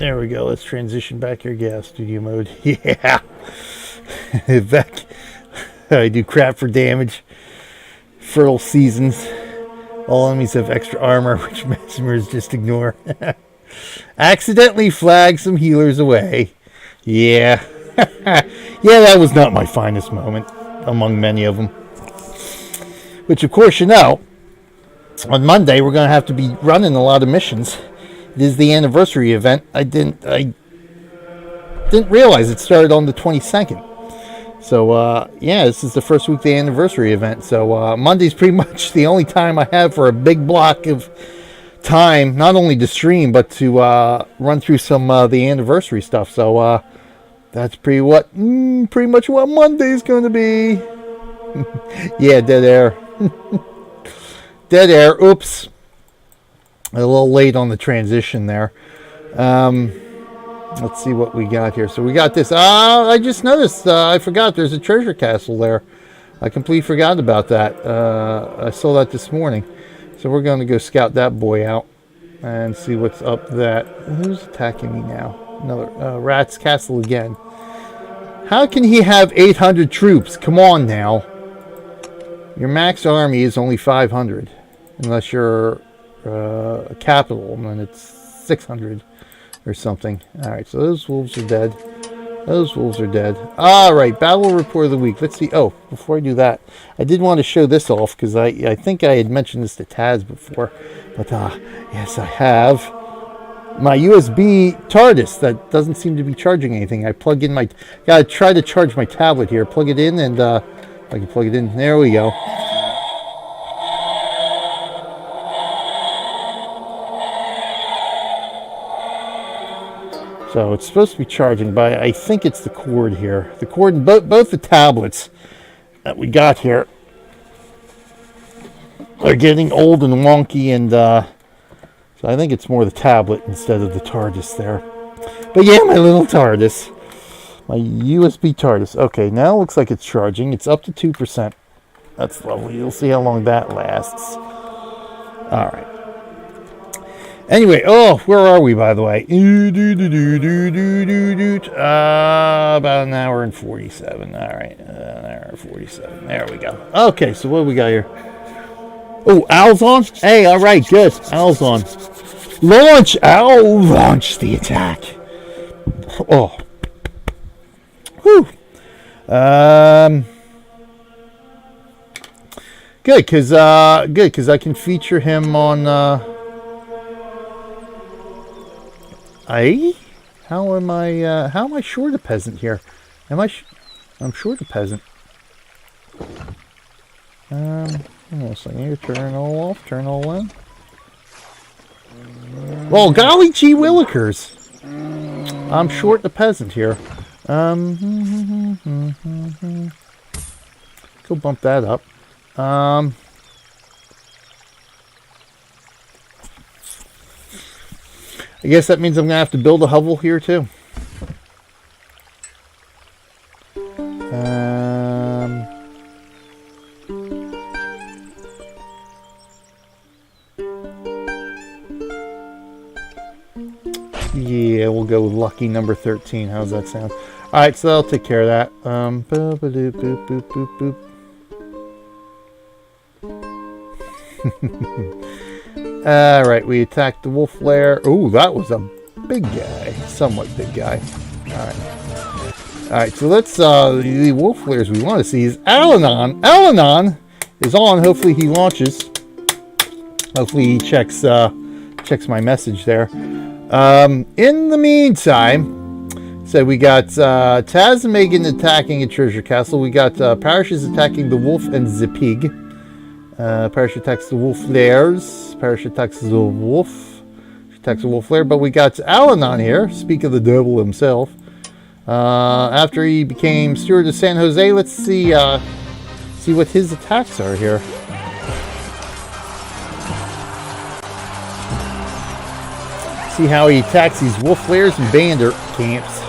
There we go. Let's transition back here. Gas studio mode. Yeah. Back. I do crap for damage. Fertile seasons. All enemies have extra armor, which Mesmers just ignore. Accidentally flag some healers away. Yeah. Yeah, that was not my finest moment among many of them. Which, of course, you know, on Monday we're going to have to be running a lot of missions. It is the anniversary event. I didn't realize it started on the 22nd. So, yeah, this is the first week of the anniversary event. So, Monday's pretty much the only time I have for a big block of time, not only to stream, but to run through some the anniversary stuff. So, that's pretty much what Monday's going to be. Yeah, dead air. Dead air. Oops. A little late on the transition there. Let's see what we got here. So we got this. I just noticed. I forgot there's a treasure castle there. I completely forgot about that. I saw that this morning. So we're going to go scout that boy out and see what's up that. Who's attacking me now? Another Rat's Castle again. How can he have 800 troops? Come on now. Your max army is only 500. Unless you're a capital, and then it's 600 or something. Alright, so those wolves are dead. Those wolves are dead. Alright, battle report of the week. Let's see. Oh, before I do that, I did want to show this off because I think I had mentioned this to Taz before. But, yes, I have. My USB TARDIS that doesn't seem to be charging anything. I plug in my... Gotta try to charge my tablet here. Plug it in and... I can plug it in. There we go. So it's supposed to be charging, but I think it's the cord here. The cord in both the tablets that we got here are getting old and wonky, and so I think it's more the tablet instead of the TARDIS there. But yeah, my little TARDIS. My USB TARDIS. Okay, now it looks like it's charging. It's up to 2%. That's lovely. You'll see how long that lasts. Alright. Anyway, where are we, by the way? About an hour and 47. Alright, an hour and 47. There we go. Okay, so what do we got here? Oh, Owl's on? Hey, alright, good. Owl's on. Launch! Owl! Launch the attack. Oh. Whew. Good, because I can feature him on, how am I short a peasant here? I'm short a peasant. Hold on a second here. Turn all off, turn all in. Well, golly gee willikers. I'm short a peasant here. Go bump that up. I guess that means I'm going to have to build a hovel here too. Yeah, we'll go with lucky number 13. How's that sound? Alright, so I'll take care of that. Boop, boop, boop, boop, boop. Alright, we attacked the wolf lair. Oh, that was a big guy. Somewhat big guy. Alright, so let's, the wolf lairs we want to see is Alanon. Alanon is on. Hopefully he launches. Hopefully he checks my message there. In the meantime, so we got Taz and Meygan attacking a treasure castle. We got Parish is attacking the wolf and the pig. Parish attacks the wolf lairs. Parish attacks the wolf. She attacks the wolf lair. But we got Alanon here. Speak of the devil himself. After he became steward of San Jose, let's see what his attacks are here. See how he attacks these wolf lairs and bandit camps.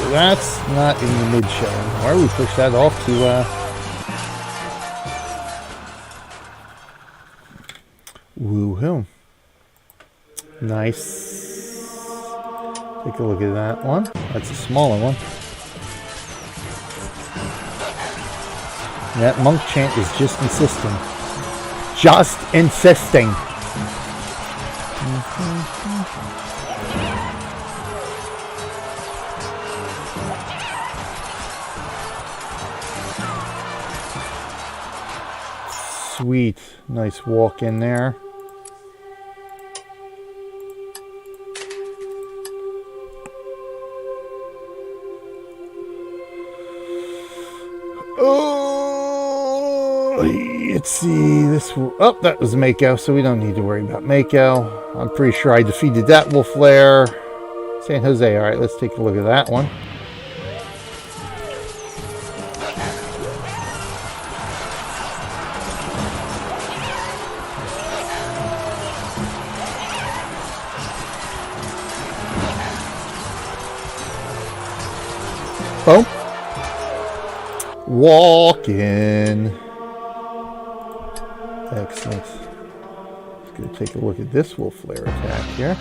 So that's not in the mid show anymore. We push that off to woohoo. Nice. Take a look at that one. That's a smaller one. That monk chant is just insisting. Just insisting. Sweet. Nice walk in there. Oh, let's see. This will. Oh, that was Mako, so we don't need to worry about Mako. I'm pretty sure I defeated that wolf lair. San Jose. All right, let's take a look at that one. Oh. Walk in. Excellent. Let's go take a look at this wolf flare attack here. In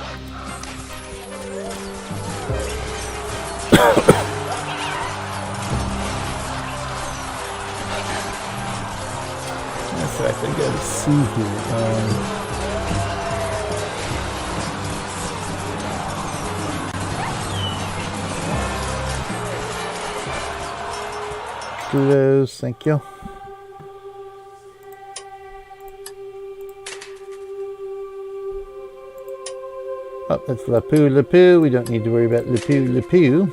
fact, I gotta see here. Kudos, thank you. Oh, that's lapu-lapu. We don't need to worry about lapu-lapu.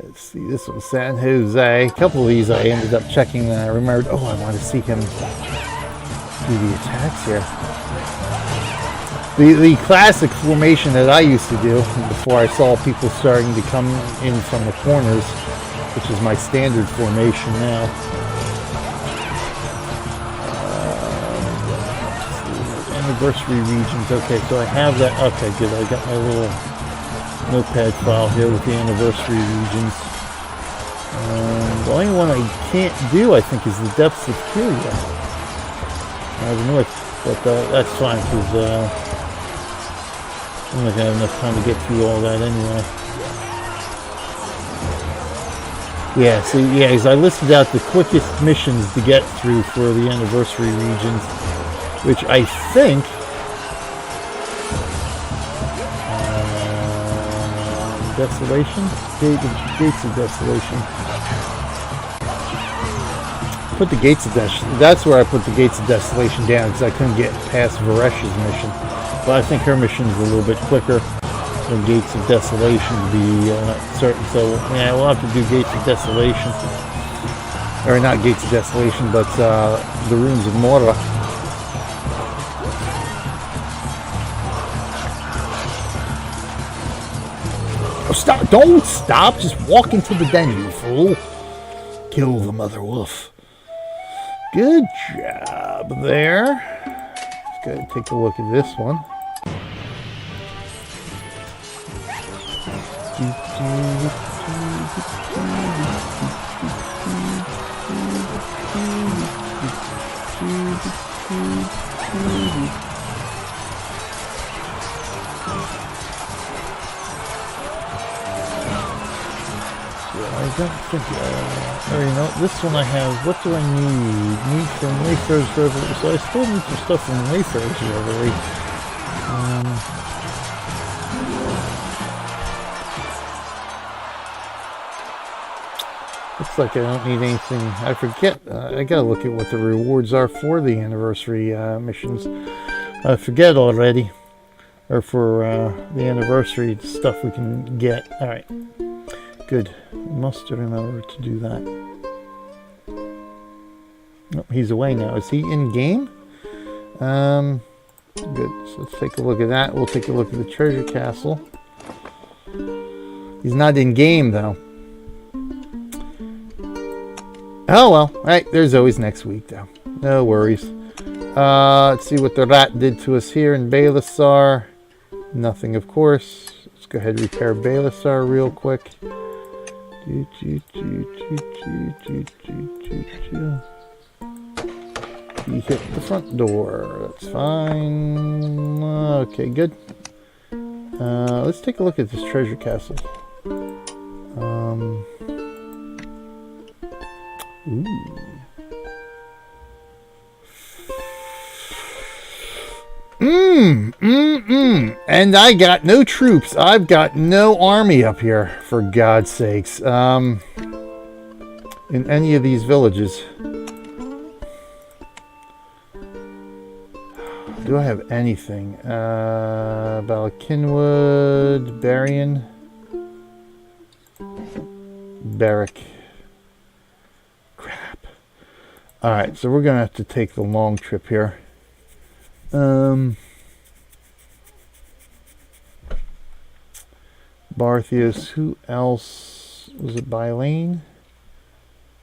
Let's see, this one's San Jose. A couple of these I ended up checking and I remembered, oh, I want to see him do the attacks here. The classic formation that I used to do before I saw people starting to come in from the corners, which is my standard formation now. Anniversary regions. Okay, so I have that. Okay, good. I got my little notepad file here with the anniversary regions. The only one I can't do, I think, is the depths of Curia. The north, but that's fine because I'm not gonna have enough time to get through all that anyway. Yeah, so yeah, because I listed out the quickest missions to get through for the anniversary regions, which I think Desolation? Gates of Desolation. Put the Gates of Desolation. That's where I put the Gates of Desolation down because I couldn't get past Varesh's mission. But I think her mission is a little bit quicker than Gates of Desolation to be certain. So yeah, we'll have to do Gates of Desolation. Or not Gates of Desolation, but the Runes of Mora. Oh, stop! Don't stop! Just walk into the den, you fool! Kill the mother wolf. Good job there. Let's go and take a look at this one. I don't think, or you know, this one I have, what do I need? Need from Wayfarer's Reverie, so I still need some stuff from Wayfarer's Reverie. Looks like I don't need anything, I forget, I gotta look at what the rewards are for the anniversary missions. I forget already, or for the anniversary stuff we can get. Alright. Good. Must remember to do that. Oh, he's away now. Is he in game? Good. So let's take a look at that. We'll take a look at the treasure castle. He's not in game though. Oh well. Alright, there's always next week though. No worries. Let's see what the rat did to us here in Balasar. Nothing, of course. Let's go ahead and repair Balasar real quick. He hit the front door. That's fine. Okay, good. Let's take a look at this treasure castle. Ooh. And I got no troops. I've got no army up here, for God's sakes. In any of these villages. Do I have anything? Balakinwood, Berrien, Berwick. Crap. Alright, so we're going to have to take the long trip here. Barthios, who else? Was it Bylane?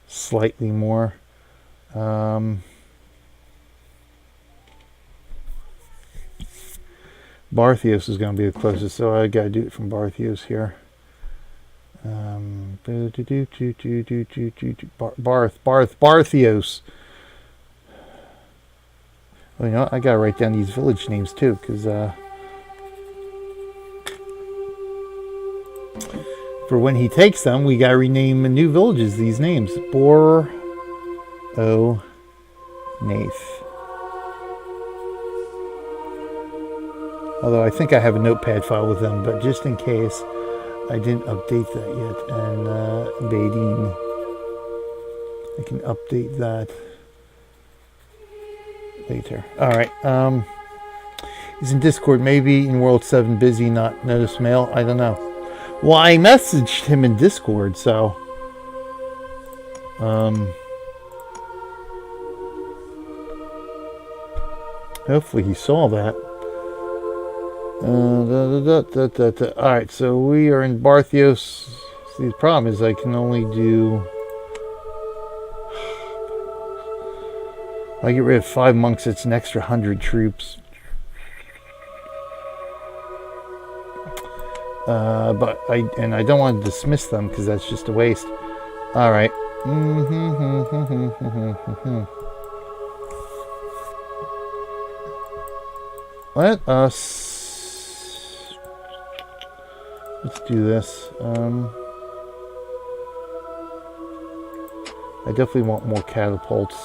Slightly more. Barthios is going to be the closest, so I got to do it from Barthios here. Barthios. Well, you know what? I got to write down these village names too, because for when he takes them, we got to rename the new villages these names. Bor O Nath. Although I think I have a notepad file with them, but just in case, I didn't update that yet. And Badine, I can update that later. Alright, he's in Discord, maybe in World 7, busy, not notice mail, I don't know. Well, I messaged him in Discord, so hopefully he saw that. Alright, so we are in Barthios. See, the problem is I can only do... If I get rid of 5 monks, it's an extra 100 troops. But I don't want to dismiss them because that's just a waste. Alright. Let us... Let's do this. I definitely want more catapults.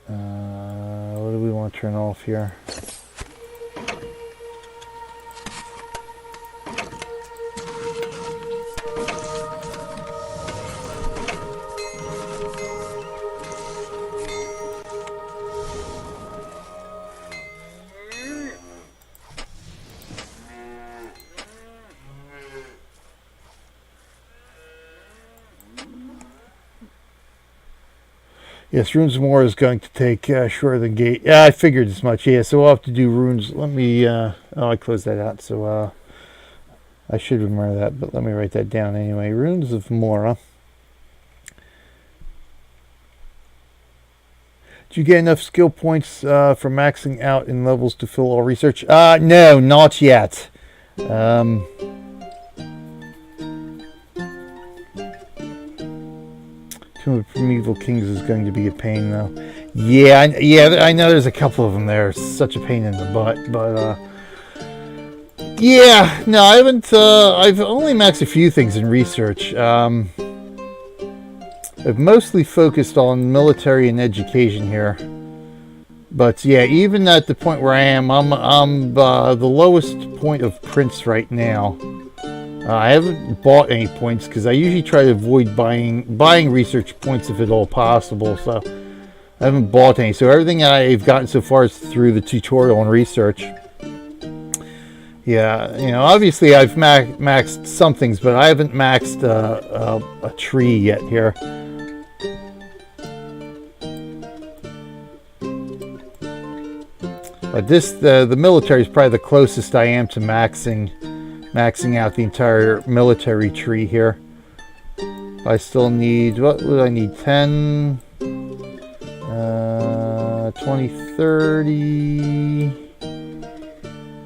What do we want to turn off here? Yes, Runes of War is going to take shorter than Gate. Yeah, I figured as much. Yeah, so we'll have to do runes. Let me... oh, I closed that out, so I should remember that, but let me write that down anyway. Runes of Mora. Did you get enough skill points for maxing out in levels to fill all research? No, not yet. Tomb of Primeval Kings is going to be a pain, though. Yeah, I know there's a couple of them there. It's such a pain in the butt, but yeah, no, I haven't. I've only maxed a few things in research. I've mostly focused on military and education here. But yeah, even at the point where I am, I'm the lowest point of Prince right now. I haven't bought any points because I usually try to avoid buying research points if at all possible. So I haven't bought any. So everything I've gotten so far is through the tutorial and research. Yeah, you know, obviously I've maxed some things, but I haven't maxed a tree yet here. But this, the military is probably the closest I am to maxing out the entire military tree here. I still need, what would I need, 10, 12, 20, 30,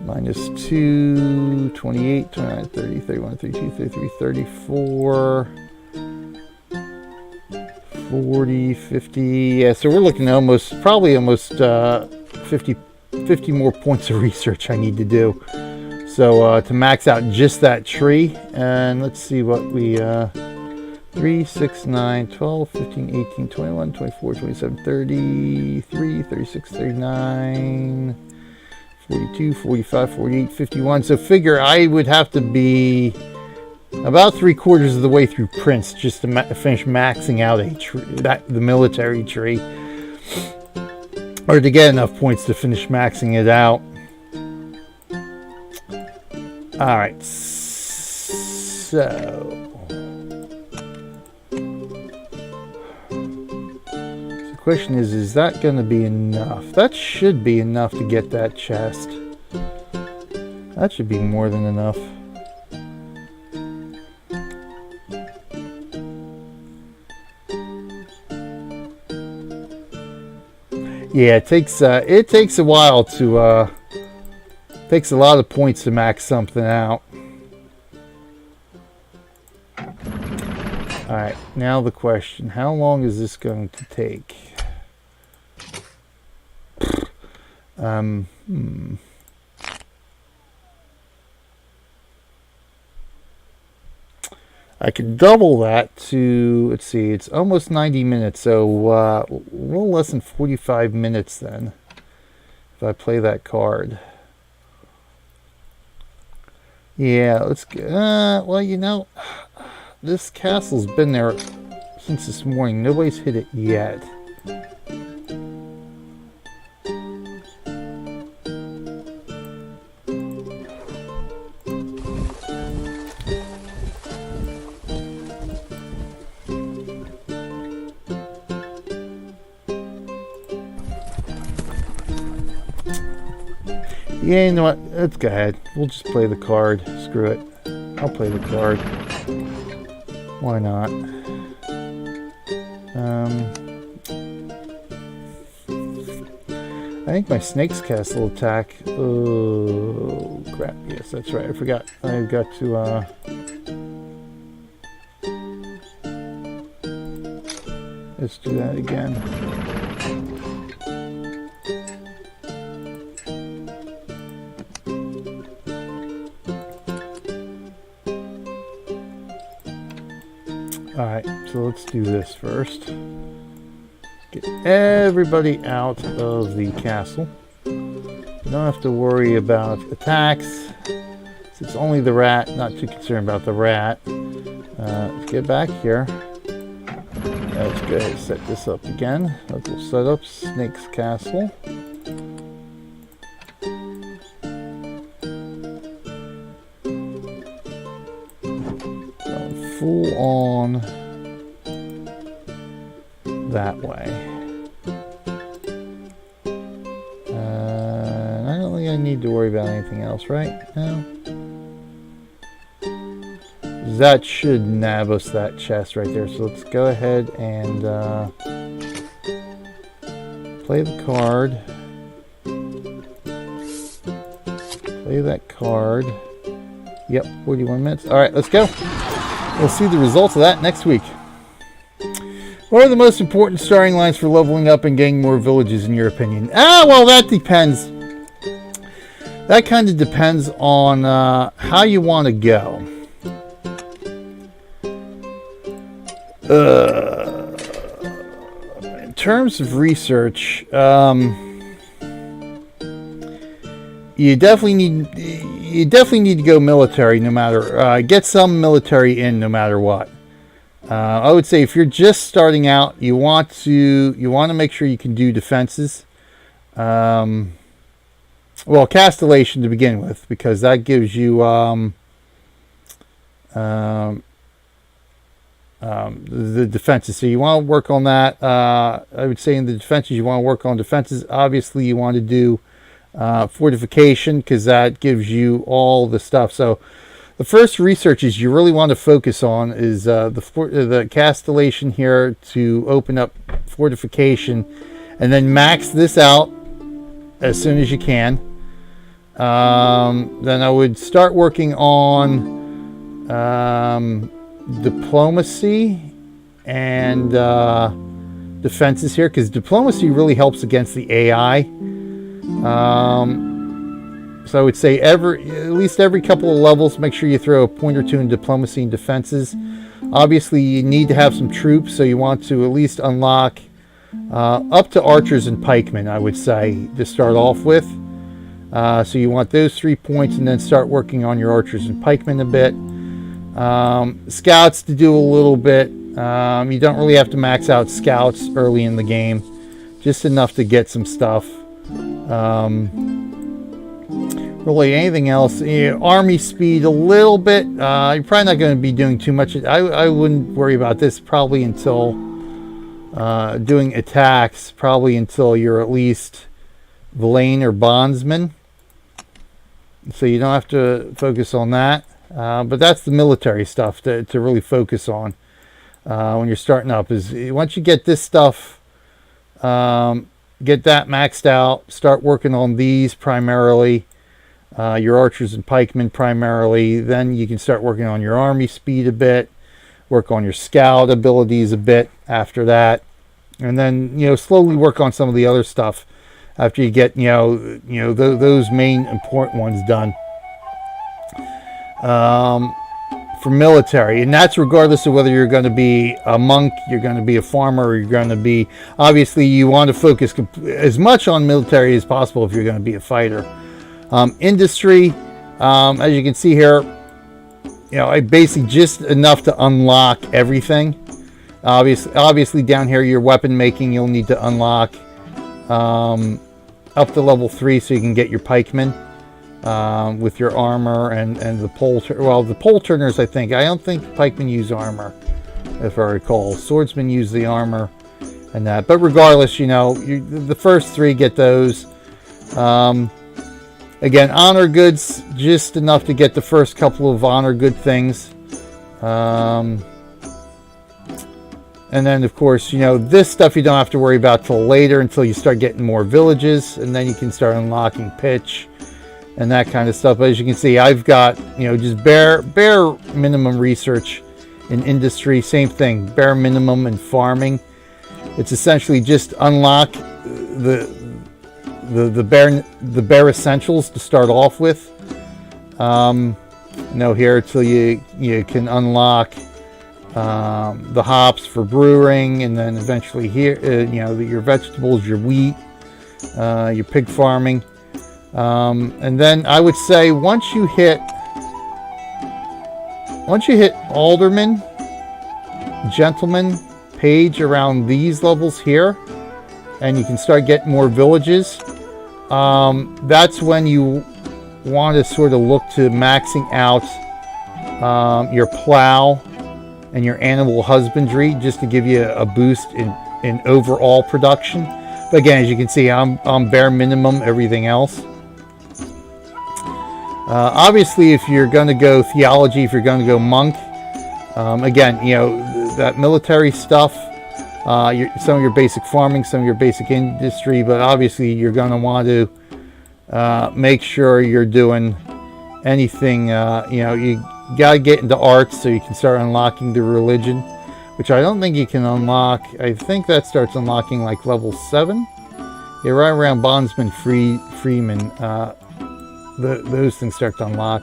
minus 2, 28, 29, 30, 31, 32, 33, 34, 40, 50. Yeah, so we're looking at probably almost 50 more points of research I need to do. So to max out just that tree, and let's see what we 3, 6, 9, 12, 15, 18, 21, 24, 27, 33, 36, 39, 42, 45, 48, 51. So figure I would have to be about 3/4 of the way through Prince just to finish maxing out the military tree, or to get enough points to finish maxing it out. All right, so the question is that going to be enough? That should be enough to get that chest. That should be more than enough. Yeah, it takes a while to takes a lot of points to max something out. All right, now the question: how long is this going to take? I could double that to, let's see, it's almost 90 minutes, so a little less than 45 minutes then, if I play that card. Yeah, let's go. Well, you know, this castle's been there since this morning. Nobody's hit it yet. Yeah, you know what? Let's go ahead. We'll just play the card. Screw it. I'll play the card. Why not? I think my Snake's Castle attack. Oh, crap. Yes, that's right. I forgot. I've got to... let's do that again. Alright, so let's do this first. Get everybody out of the castle. Don't have to worry about attacks. Since it's only the rat, not too concerned about the rat. Let's get back here. Let's go ahead and set this up again. Local setup, Snake's Castle. Full on that way. I don't think I need to worry about anything else, right? No. That should nab us that chest right there. So let's go ahead and play the card. Play that card. Yep, 41 minutes. All right, let's go. We'll see the results of that next week. What are the most important starting lines for leveling up and getting more villages, in your opinion? Well, that depends. That kind of depends on how you want to go. In terms of research, you definitely need to go military no matter, get some military in no matter what. I would say if you're just starting out, you want to make sure you can do defenses. Well, Castellation to begin with, because that gives you the defenses. So you want to work on that. I would say in the defenses, you want to work on defenses. Obviously, you want to do fortification, because that gives you all the stuff. So the first researches you really want to focus on is the Castellation here to open up fortification, and then max this out as soon as you can. Then I would start working on diplomacy and defenses here, because diplomacy really helps against the AI. So I would say at least every couple of levels, make sure you throw a point or two in diplomacy and defenses. Obviously, you need to have some troops, so you want to at least unlock up to archers and pikemen, I would say, to start off with. So you want those 3 points, and then start working on your archers and pikemen a bit. Scouts to do a little bit. You don't really have to max out scouts early in the game, just enough to get some stuff. Really anything else, army speed a little bit. You're probably not going to be doing too much. I wouldn't worry about this probably until doing attacks, probably until you're at least Villain or bondsman, so you don't have to focus on that. But that's the military stuff to really focus on when you're starting up. Is once you get this stuff, get that maxed out, start working on these primarily, your archers and pikemen primarily. Then you can start working on your army speed a bit, work on your scout abilities a bit after that, and then slowly work on some of the other stuff after you get those main important ones done. For military, and that's regardless of whether you're going to be a monk, you're going to be a farmer, or you're going to be, obviously you want to focus as much on military as possible if you're going to be a fighter. Industry, as you can see here, I basically just enough to unlock everything. Obviously down here, your weapon making, you'll need to unlock up to level 3 so you can get your pikemen. With your armor and the pole the pole turners, I don't think pikemen use armor, if I recall. Swordsmen use the armor and that, but regardless, the first 3, get those. Again, honor goods, just enough to get the first couple of honor good things. And then, of course, this stuff you don't have to worry about till later, until you start getting more villages, and then you can start unlocking pitch and that kind of stuff. But as you can see, I've got, just bare minimum research in industry. Same thing, bare minimum in farming. It's essentially just unlock the bare essentials to start off with. Here till you can unlock the hops for brewing, and then eventually here, your vegetables, your wheat, your pig farming. And then I would say once you hit alderman, gentleman, page, around these levels here, and you can start getting more villages, that's when you want to sort of look to maxing out your plow and your animal husbandry, just to give you a boost in overall production. But again, as you can see, I'm bare minimum everything else. Obviously, if you're going to go theology, if you're going to go monk, again, that military stuff, some of your basic farming, some of your basic industry, but obviously you're going to want to make sure you're doing anything, you got to get into arts so you can start unlocking the religion, which I don't think you can unlock. I think that starts unlocking like level 7. Yeah, right around bondsman, freeman. Those things start to unlock.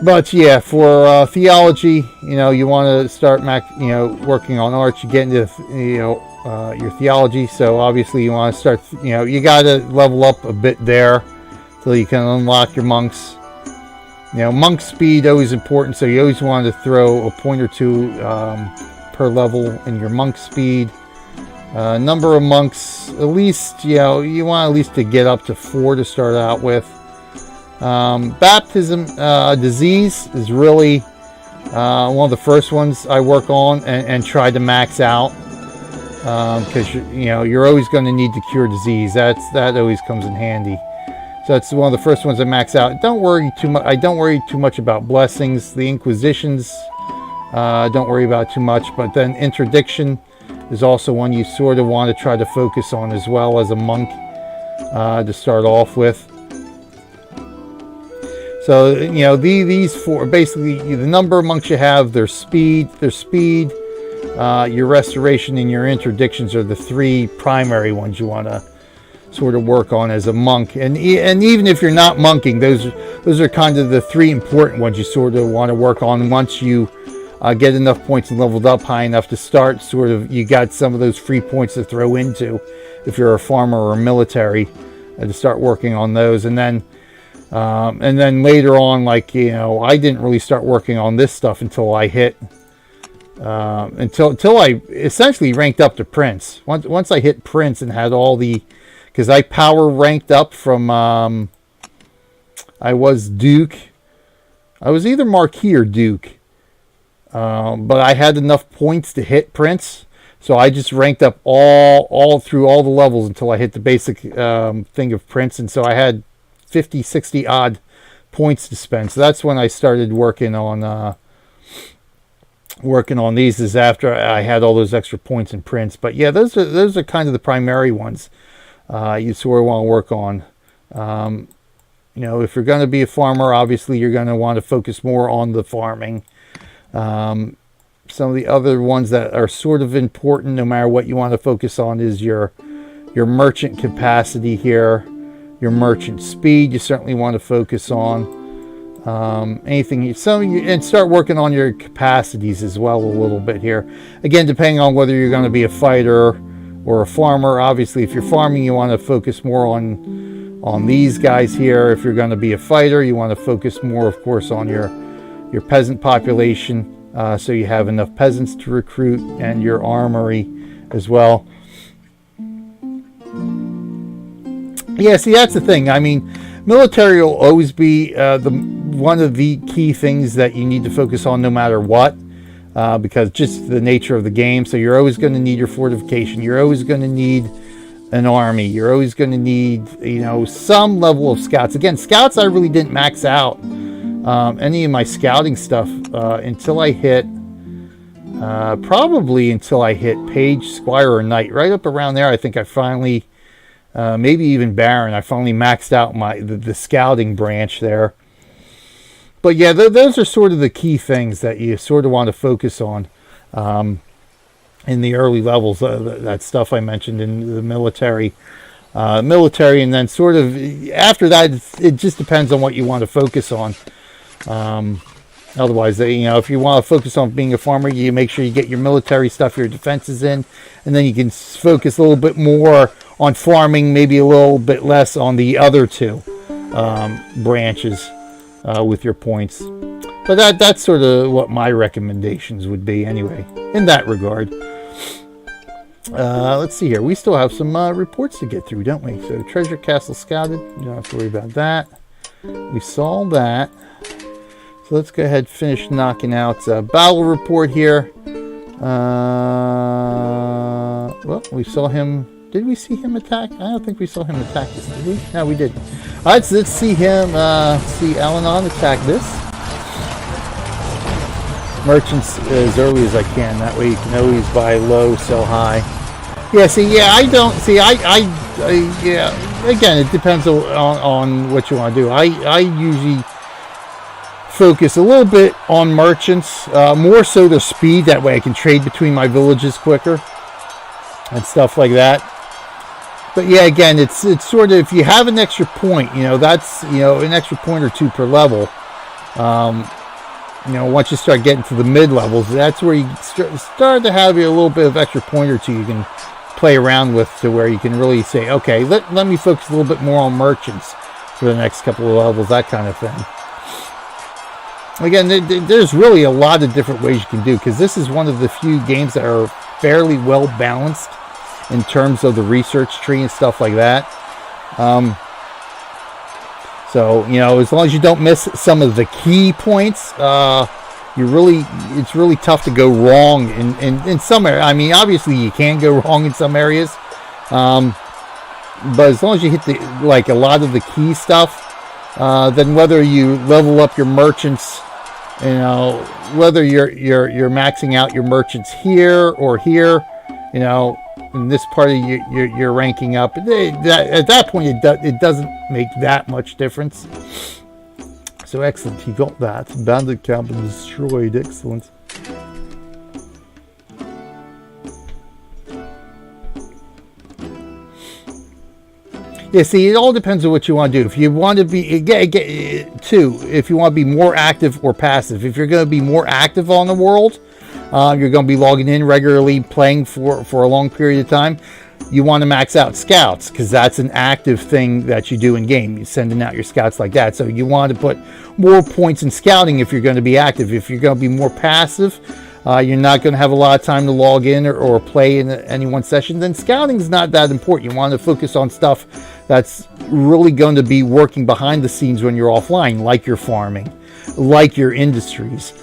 But yeah, for theology, you want to start working on arts. You get into your theology, so obviously you want to start. You got to level up a bit there till you can unlock your monks. Monk speed always important, so you always want to throw a point or two per level in your monk speed. Number of monks, at least, you want at least to get up to 4 to start out with. Baptism disease is really one of the first ones I work on and try to max out, because you're always going to need to cure disease. That always comes in handy. So that's one of the first ones I max out. Don't worry too much. I don't worry too much about blessings. The inquisitions, don't worry about too much. But then interdiction is also one you sort of want to try to focus on as well as a monk to start off with. So, you know, these four, basically the number of monks you have, their speed, your restoration, and your interdictions are the three primary ones you want to sort of work on as a monk. And even if you're not monking, those are kind of the three important ones you sort of want to work on once you get enough points and leveled up high enough to start sort of, you got some of those free points to throw into if you're a farmer or a military, to start working on those. And then later on, like, you know, I didn't really start working on this stuff until I hit until I essentially ranked up to Prince. Once I hit Prince and had all the, because I power ranked up from I was Duke. I was either Marquis or Duke. But I had enough points to hit Prince, so I just ranked up all through all the levels until I hit the basic thing of Prince, and so I had 50, 60 odd points to spend. So that's when I started working on these, is after I had all those extra points in Prince. But yeah, those are kind of the primary ones you sort of want to work on. You know, if you're going to be a farmer, obviously you're going to want to focus more on the farming. Some of the other ones that are sort of important, no matter what you want to focus on, is your merchant capacity here, your merchant speed. You certainly want to focus on and start working on your capacities as well a little bit here. Again, depending on whether you're going to be a fighter or a farmer. Obviously, if you're farming, you want to focus more on these guys here. If you're going to be a fighter, you want to focus more, of course, on your peasant population, so you have enough peasants to recruit, and your armory as well. Yeah, see, that's the thing. I mean, military will always be one of the key things that you need to focus on no matter what, because just the nature of the game. So you're always going to need your fortification. You're always going to need an army. You're always going to need, you know, some level of scouts. Again, scouts I really didn't max out any of my scouting stuff until I hit probably until I hit Page, Squire, or Knight. Right up around there, I think I finally, maybe even Baron, I finally maxed out the scouting branch there. But yeah, those are sort of the key things that you sort of want to focus on in the early levels. That stuff I mentioned in the military, and then sort of after that, it just depends on what you want to focus on. Otherwise, you know, if you want to focus on being a farmer, you make sure you get your military stuff, your defenses in, and then you can focus a little bit more on farming, maybe a little bit less on the other two branches with your points. But that's sort of what my recommendations would be anyway, in that regard. Let's see here. We still have some reports to get through, don't we? So, Treasure Castle scouted. You don't have to worry about that. We saw that. So let's go ahead and finish knocking out battle report here. Well, we saw him. Did we see him attack? I don't think we saw him attack this, did we? No, we didn't. All right, so let's see him, see Al-Anon attack this. Merchants as early as I can. That way you can always buy low, sell high. Yeah, see, yeah, I don't, see, yeah, again, it depends on what you want to do. I usually focus a little bit on merchants, more so their speed. That way I can trade between my villages quicker and stuff like that. But yeah, again, it's sort of, if you have an extra point, you know, that's, you know, an extra point or two per level. You know, once you start getting to the mid levels, that's where you start to have a little bit of extra point or two you can play around with, to where you can really say, okay, let me focus a little bit more on merchants for the next couple of levels, that kind of thing. Again, there's really a lot of different ways you can do, because this is one of the few games that are fairly well balanced in terms of the research tree and stuff like that. So, you know, as long as you don't miss some of the key points, it's really tough to go wrong in some areas. I mean, obviously you can go wrong in some areas, but as long as you hit a lot of the key stuff, then whether you level up your merchants, you know, whether you're maxing out your merchants here or here, you know, in this part of your ranking up. At that point, it doesn't make that much difference. So excellent, he got that. Bandit camp destroyed, excellent. Yeah, see, it all depends on what you want to do. If you want to be, if you want to be more active or passive. If you're going to be more active on the world, you're going to be logging in regularly, playing for a long period of time. You want to max out scouts, because that's an active thing that you do in game. You're sending out your scouts like that. So you want to put more points in scouting if you're going to be active. If you're going to be more passive, you're not going to have a lot of time to log in or play in any one session, then scouting is not that important. You want to focus on stuff that's really going to be working behind the scenes when you're offline, like your farming, like your industries,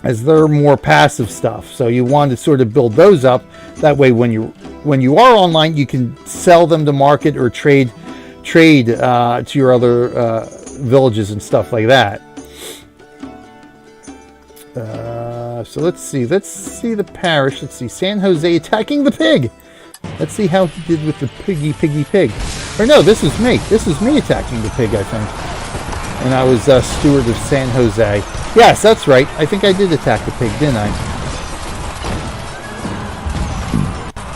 as they're more passive stuff. So you want to sort of build those up. That way, when you are online, you can sell them to market or trade to your other villages and stuff like that. So let's see the parish. Let's see San Jose attacking the pig. Let's see how he did with the pig. Or no, this is me attacking the pig, I think. And I was steward of San Jose. Yes, that's right. I think I did attack the pig, didn't I?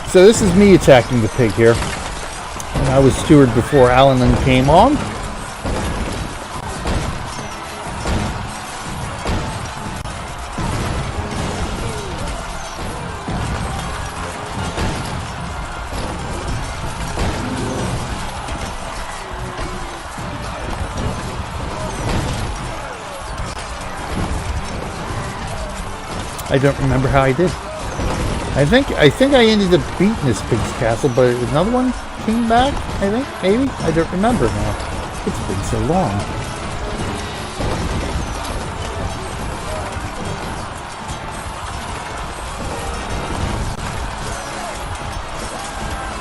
So this is me attacking the pig here. And I was steward before Alan came on. I don't remember how I did. I think I ended up beating this pig's castle, but another one came back, I think, maybe? I don't remember now. It's been so long.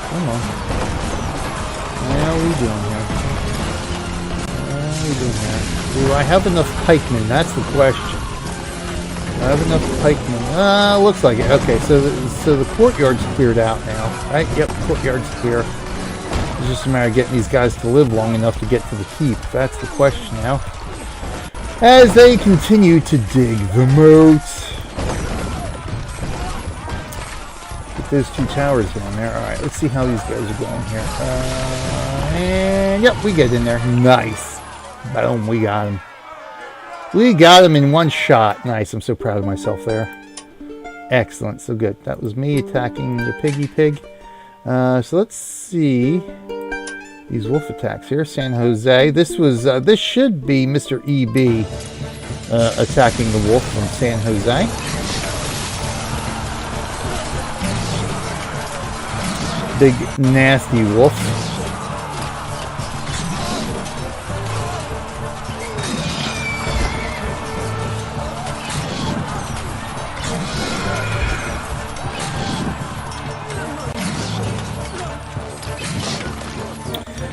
Come on. How are we doing here? Do I have enough pikemen? That's the question. I have enough pikemen. Looks like it. Okay, so the courtyard's cleared out now, right? Yep, courtyard's clear. It's just a matter of getting these guys to live long enough to get to the keep. That's the question now. As they continue to dig the moat. Get those two towers down there. All right, let's see how these guys are going here. And yep, we get in there. Nice. Boom, we got him. We got him in one shot. Nice. I'm so proud of myself there. Excellent. So good. That was me attacking the pig. So let's see these wolf attacks here. San Jose. This should be Mr. EB attacking the wolf from San Jose. Big nasty wolf.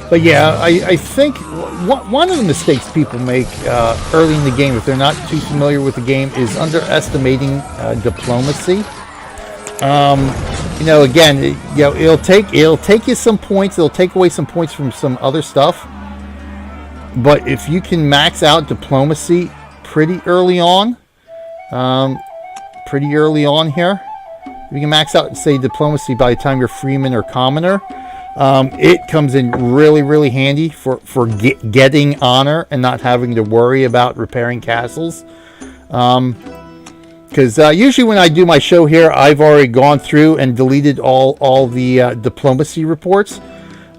But yeah, I think one of the mistakes people make early in the game, if they're not too familiar with the game, is underestimating diplomacy. Again, it'll take you some points. It'll take away some points from some other stuff. But if you can max out diplomacy pretty early on here, if you can max out, say, diplomacy by the time you're freeman or commoner. It comes in really, really handy for getting honor and not having to worry about repairing castles. Because usually when I do my show here, I've already gone through and deleted all the diplomacy reports.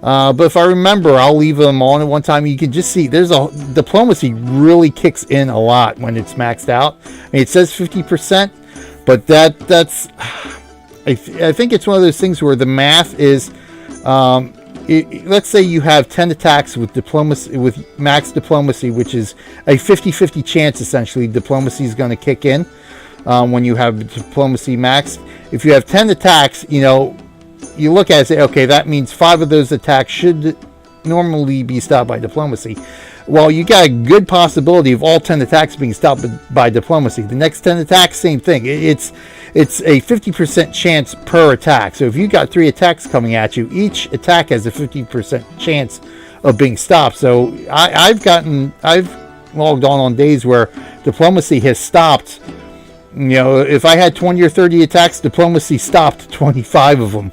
But if I remember, I'll leave them on at one time. You can just see diplomacy really kicks in a lot when it's maxed out. I mean, it says 50%, but that's I think it's one of those things where the math is. Let's say you have 10 attacks with diplomacy, with max diplomacy, which is a 50-50 chance essentially diplomacy is going to kick in when you have diplomacy max. If you have 10 attacks, you look at it and say, okay, that means 5 of those attacks should normally be stopped by diplomacy. well, you got a good possibility of all 10 attacks being stopped by diplomacy. The next 10 attacks, same thing. It's a 50% chance per attack. So if you got 3 attacks coming at you, each attack has a 50% chance of being stopped. So I've logged on days where diplomacy has stopped. If I had 20 or 30 attacks, diplomacy stopped 25 of them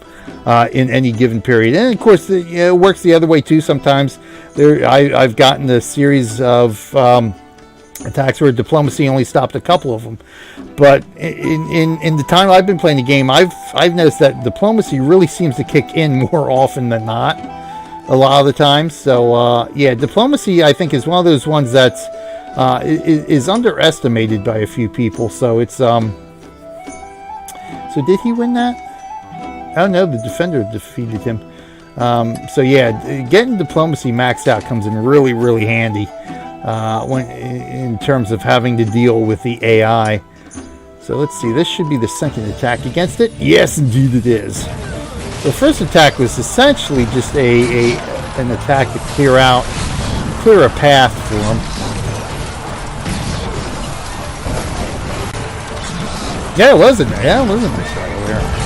in any given period. And of course, it works the other way too. Sometimes I've gotten a series of attacks where diplomacy only stopped a couple of them. But in the time I've been playing the game, I've noticed that diplomacy really seems to kick in more often than not, a lot of the time. So yeah, diplomacy I think is one of those ones that's is underestimated by a few people. So it's so did he win that? Oh no, the defender defeated him. So yeah, getting diplomacy maxed out comes in really, really handy when in terms of having to deal with the AI. So let's see, this should be the second attack against it. Yes, indeed it is. The first attack was essentially just an attack to clear a path for him. Yeah, it wasn't there. Yeah, it wasn't this right over there.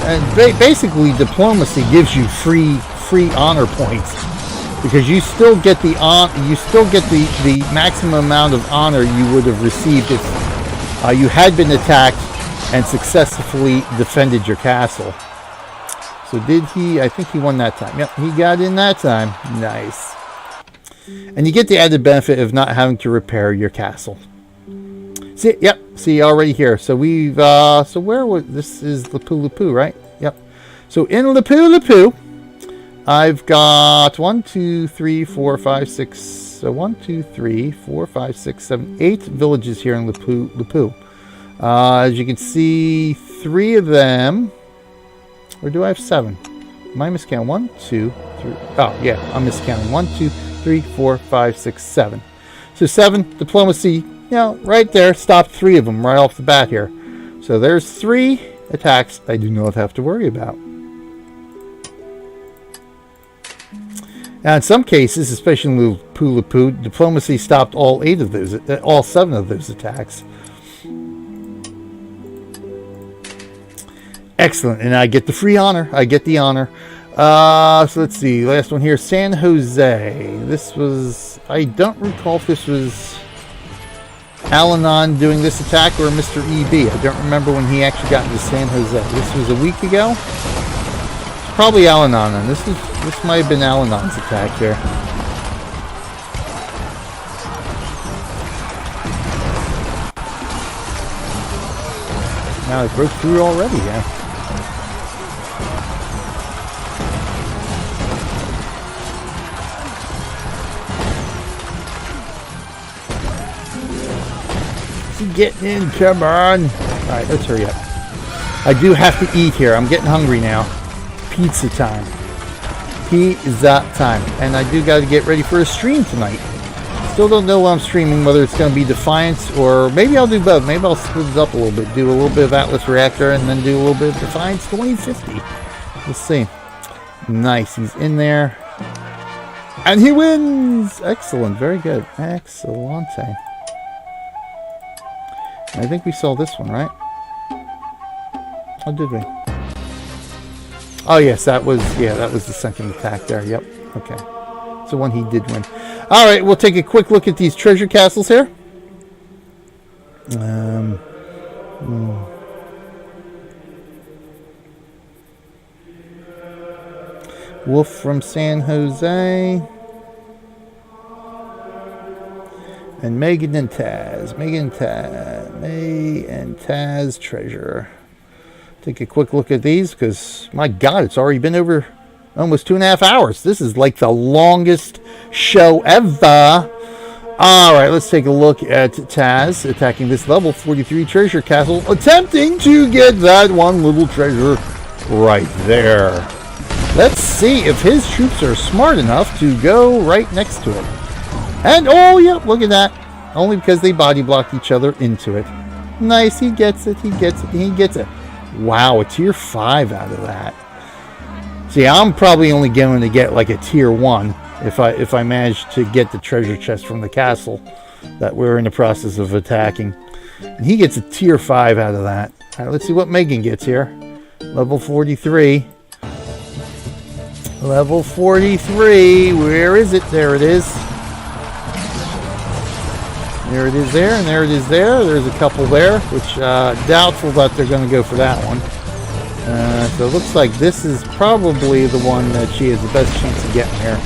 And basically, diplomacy gives you free honor points because you still get the maximum amount of honor you would have received if you had been attacked and successfully defended your castle. So did he? I think he won that time. Yep, he got in that time. Nice. And you get the added benefit of not having to repair your castle. See, yep. See, already here. So we've. So where was this? Is lapu-lapu, right? Yep. So in lapu-lapu, I've got 1, 2, 3, 4, 5, 6. So 1, 2, 3, 4, 5, 6, 7, 8 villages here in lapu-lapu. As you can see, 3 of them. Or do I have 7? Am I miscounting? 1, 2, 3. Oh, yeah, I'm miscounting. 1, 2, 3, 4, 5, 6, 7. So 7, diplomacy, right there, stopped 3 of them right off the bat here. So there's 3 attacks I do not have to worry about. Now, in some cases, especially in lapu-lapu, diplomacy stopped all 7 of those attacks. Excellent, and I get the free honor. I get the honor. So let's see. Last one here, San Jose. This was, I don't recall if this was Alanon doing this attack or Mr. EB. I don't remember when he actually got into San Jose. This was a week ago. It's probably Alanon, and this might have been Alanon's attack here. Now it broke through already, yeah. Get in, come on. Alright, let's hurry up. I do have to eat here. I'm getting hungry now. Pizza time. Pizza time. And I do got to get ready for a stream tonight. Still don't know what I'm streaming, whether it's going to be Defiance or maybe I'll do both. Maybe I'll split it up a little bit. Do a little bit of Atlas Reactor and then do a little bit of Defiance 2050. Let's see. Nice. He's in there. And he wins! Excellent. Very good. Excellente. I think we saw this one, right? Oh, did we? Oh, yes, that was the second attack there. Yep. Okay. It's the one he did win. All right, we'll take a quick look at these treasure castles here. Wolf from San Jose. And Meygan and Taz. May and Taz treasure. Take a quick look at these because, my God, it's already been over almost 2.5 hours. This is like the longest show ever. Alright, let's take a look at Taz attacking this level 43 treasure castle, attempting to get that one little treasure right there. Let's see if his troops are smart enough to go right next to it. And, oh, yeah, look at that. Only because they body blocked each other into it. Nice, he gets it, he gets it, he gets it. Wow, a tier 5 out of that. See, I'm probably only going to get like a tier 1 if I manage to get the treasure chest from the castle that we're in the process of attacking. And he gets a tier 5 out of that. All right, let's see what Meygan gets here. Level 43. Level 43. Where is it? There it is. There it is there, and there it is there. There's a couple there, which doubtful that they're going to go for that one. So it looks like this is probably the one that she has the best chance of getting here.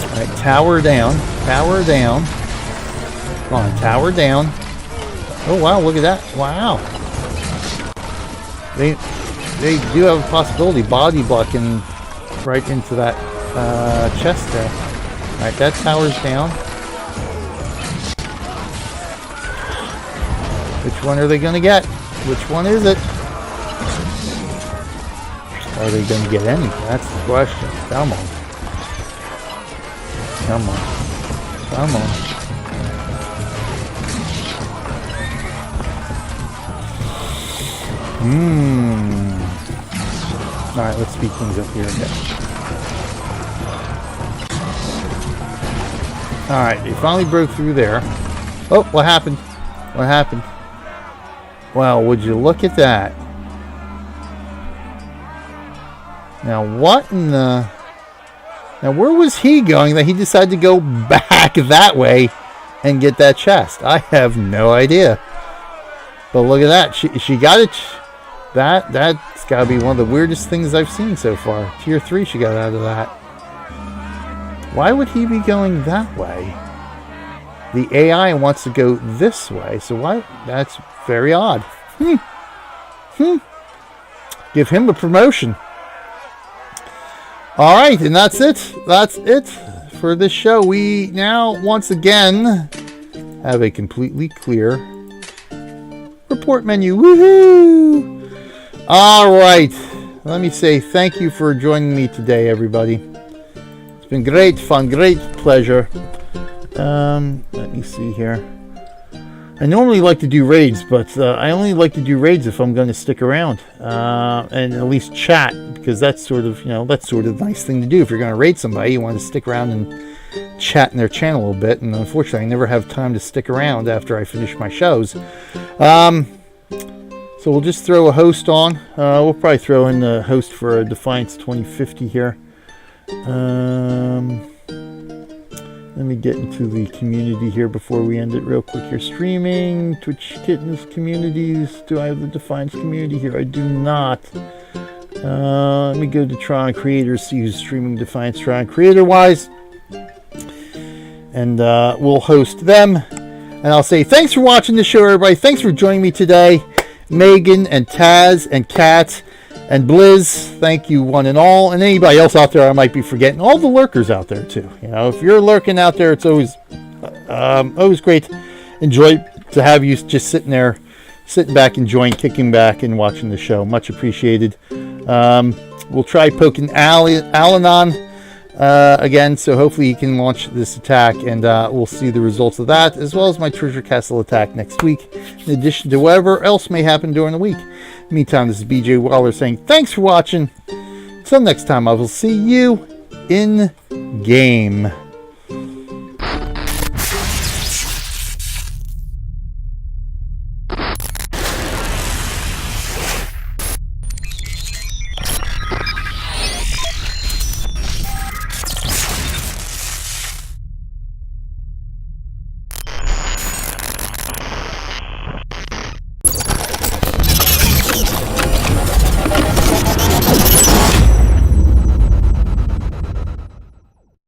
All right, tower down. Tower down. Come on, tower down. Oh, wow, look at that. Wow. They do have a possibility body blocking right into that chest there. Alright, that tower's down. Which one are they going to get? Which one is it? Are they going to get any? That's the question. Come on. Come on. Come on. Alright, let's speed things up here again. Alright, they finally broke through there. Oh, what happened? What happened? Well, would you look at that? Now, what in the... Now, where was he going that he decided to go back that way and get that chest? I have no idea. But look at that. She got it. That's got to be one of the weirdest things I've seen so far. Tier 3 she got out of that. Why would he be going that way? The AI wants to go this way. So why? That's very odd. Give him a promotion. All right, and that's it. That's it for this show. We now, once again, have a completely clear report menu. Woohoo! All right. Let me say thank you for joining me today, everybody. It's been great fun, great pleasure. Let me see here. I normally like to do raids, but I only like to do raids if I'm going to stick around and at least chat, because that's sort of, that's sort of the nice thing to do. If you're going to raid somebody, you want to stick around and chat in their channel a little bit. And unfortunately, I never have time to stick around after I finish my shows. So we'll just throw a host on. We'll probably throw in the host for a Defiance 2050 here. Let me get into the community here before we end it real quick here. Streaming, Twitch Kittens communities. Do I have the Defiance community here? I do not. Let me go to Tron Creators, see who's streaming Defiance Tron Creator-wise. And we'll host them. And I'll say thanks for watching the show, everybody. Thanks for joining me today. Meygan and Taz and Kat and Blizz, thank you one and all, and anybody else out there I might be forgetting. All the lurkers out there too. If you're lurking out there, it's always great. Enjoy to have you just sitting back, enjoying, kicking back, and watching the show. Much appreciated. We'll try poking Al-Anon again, so hopefully he can launch this attack, and we'll see the results of that, as well as my Treasure Castle attack next week, in addition to whatever else may happen during the week. Meantime, this is BJ Waller saying thanks for watching. Until next time, I will see you in game.